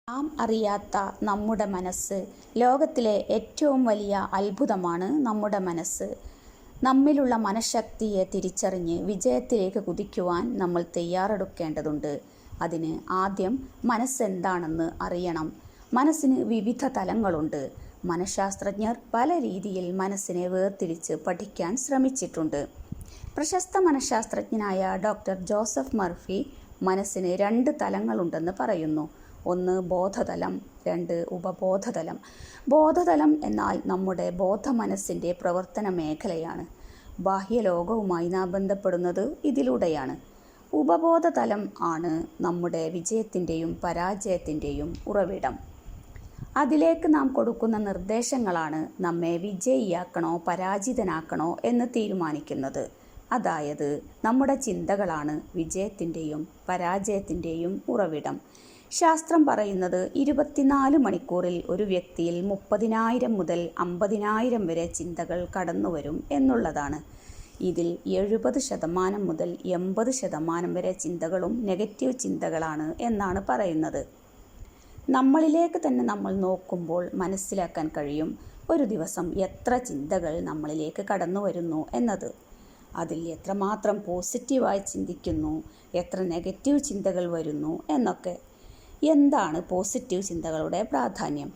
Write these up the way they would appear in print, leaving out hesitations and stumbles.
നാം അറിയാത്ത നമ്മുടെ മനസ്സ്. ലോകത്തിലെ ഏറ്റവും വലിയ അത്ഭുതമാണ് നമ്മുടെ മനസ്സ്. നമ്മിലുള്ള മനഃശക്തിയെ തിരിച്ചറിഞ്ഞ് വിജയത്തിലേക്ക് കുതിക്കുവാൻ നമ്മൾ തയ്യാറെടുക്കേണ്ടതുണ്ട്. അതിന് ആദ്യം മനസ്സെന്താണെന്ന് അറിയണം. മനസ്സിന് വിവിധ തലങ്ങളുണ്ട്. മനഃശാസ്ത്രജ്ഞർ പല രീതിയിൽ മനസ്സിനെ വേർതിരിച്ച് പഠിക്കാൻ ശ്രമിച്ചിട്ടുണ്ട്. പ്രശസ്ത മനഃശാസ്ത്രജ്ഞനായ ഡോക്ടർ ജോസഫ് മർഫി മനസ്സിന് 2 തലങ്ങളുണ്ടെന്ന് പറയുന്നു. ഒന്ന് ബോധതലം, 2 ഉപബോധതലം. ബോധതലം എന്നാൽ നമ്മുടെ ബോധമനസ്സിൻ്റെ പ്രവർത്തന മേഖലയാണ്. ബാഹ്യലോകവുമായി നാം ബന്ധപ്പെടുന്നത് ഇതിലൂടെയാണ്. ഉപബോധതലം ആണ് നമ്മുടെ വിജയത്തിൻ്റെയും പരാജയത്തിൻ്റെയും ഉറവിടം. അതിലേക്ക് നാം കൊടുക്കുന്ന നിർദ്ദേശങ്ങളാണ് നമ്മെ വിജയിയാക്കണോ പരാജിതനാക്കണോ എന്ന് തീരുമാനിക്കുന്നത്. അതായത് നമ്മുടെ ചിന്തകളാണ് വിജയത്തിൻ്റെയും പരാജയത്തിൻ്റെയും ഉറവിടം. ശാസ്ത്രം പറയുന്നത് 24 മണിക്കൂറിൽ ഒരു വ്യക്തിയിൽ 30,000 മുതൽ 50,000 വരെ ചിന്തകൾ കടന്നുവരും എന്നുള്ളതാണ്. ഇതിൽ 70% മുതൽ 80% വരെ ചിന്തകളും നെഗറ്റീവ് ചിന്തകളാണ് എന്നാണ് പറയുന്നത്. നമ്മളിലേക്ക് തന്നെ നമ്മൾ നോക്കുമ്പോൾ മനസ്സിലാക്കാൻ കഴിയും ഒരു ദിവസം എത്ര ചിന്തകൾ നമ്മളിലേക്ക് കടന്നു വരുന്നു എന്നത്. അതിൽ എത്രമാത്രം പോസിറ്റീവായി ചിന്തിക്കുന്നു, എത്ര നെഗറ്റീവ് ചിന്തകൾ വരുന്നു എന്നൊക്കെ. എന്താണ് പോസിറ്റീവ് ചിന്തകളുടെ പ്രാധാന്യം?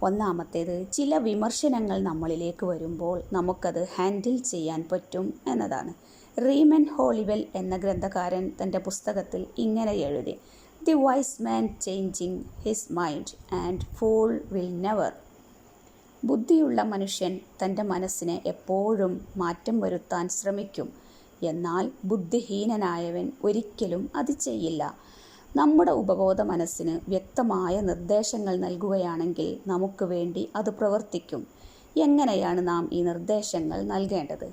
ഒന്നാമത്തേത്, ചില വിമർശനങ്ങൾ നമ്മളിലേക്ക് വരുമ്പോൾ നമുക്കത് ഹാൻഡിൽ ചെയ്യാൻ പറ്റും എന്നതാണ്. റീമൻ ഹോളിവെൽ എന്ന ഗ്രന്ഥകാരൻ തൻ്റെ പുസ്തകത്തിൽ ഇങ്ങനെ എഴുതി: "the vice man changing his mind and fool will never." ബുദ്ധിയുള്ള മനുഷ്യൻ തൻ്റെ മനസ്സിനെ എപ്പോഴും മാറ്റം വരുത്താൻ ശ്രമിക്കും, എന്നാൽ ബുദ്ധിഹീനനായവൻ ഒരിക്കലും അത് ചെയ്യില്ല. നമ്മുടെ ഉപബോധ മനസ്സിന് വ്യക്തമായ നിർദ്ദേശങ്ങൾ നൽകുകയാണെങ്കിൽ നമുക്ക് വേണ്ടി അത് പ്രവർത്തിക്കും. എങ്ങനെയാണ് നാം ഈ നിർദ്ദേശങ്ങൾ നൽകേണ്ടത്?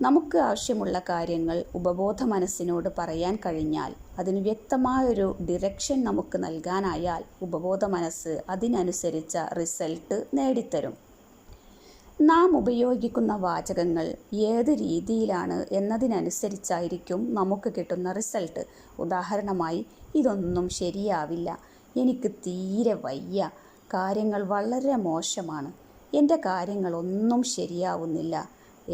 നമുക്ക് ആവശ്യമുള്ള കാര്യങ്ങൾ ഉപബോധ മനസ്സിനോട് പറയാൻ കഴിഞ്ഞാൽ, അതിന് വ്യക്തമായൊരു ഡിറക്ഷൻ നമുക്ക് നൽകാനായാൽ, ഉപബോധ മനസ്സ് അതിനനുസരിച്ച റിസൾട്ട് നേടിത്തരും. നാം ഉപയോഗിക്കുന്ന വാചകങ്ങൾ ഏത് രീതിയിലാണ് എന്നതിനനുസരിച്ചായിരിക്കും നമുക്ക് കിട്ടുന്ന റിസൾട്ട്. ഉദാഹരണമായി, "ഇതൊന്നും ശരിയാവില്ല", "എനിക്ക് തീരെ വയ്യ", "കാര്യങ്ങൾ വളരെ മോശമാണ്", "എൻ്റെ കാര്യങ്ങളൊന്നും ശരിയാവുന്നില്ല",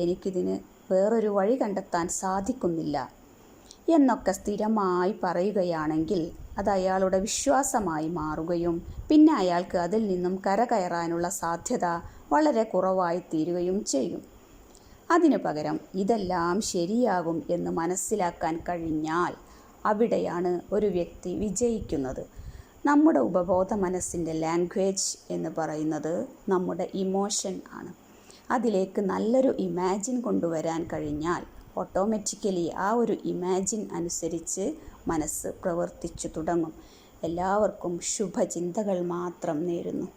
"എനിക്കിതിന് വേറൊരു വഴി കണ്ടെത്താൻ സാധിക്കുന്നില്ല" എന്നൊക്കെ സ്ഥിരമായി പറയുകയാണെങ്കിൽ അത് അയാളുടെ വിശ്വാസമായി മാറുകയും പിന്നെ അയാൾക്ക് അതിൽ നിന്നും കരകയറാനുള്ള സാധ്യത വളരെ കുറവായി തീരുകയും ചെയ്യും. അതിനു പകരം ഇതെല്ലാം ശരിയാകും എന്ന് മനസ്സിലാക്കാൻ കഴിഞ്ഞാൽ അവിടെയാണ് ഒരു വ്യക്തി വിജയിക്കുന്നത്. നമ്മുടെ ഉപബോധ മനസ്സിൻ്റെ ലാംഗ്വേജ് എന്ന് പറയുന്നത് നമ്മുടെ ഇമോഷൻ ആണ്. അതിലേക്ക് നല്ലൊരു ഇമാജിൻ കൊണ്ടുവരാൻ കഴിഞ്ഞാൽ ഓട്ടോമാറ്റിക്കലി ആ ഒരു ഇമാജിൻ അനുസരിച്ച് മനസ്സ് പ്രവർത്തിച്ചു തുടങ്ങും. എല്ലാവർക്കും ശുഭചിന്തകൾ മാത്രം നേരുന്നു.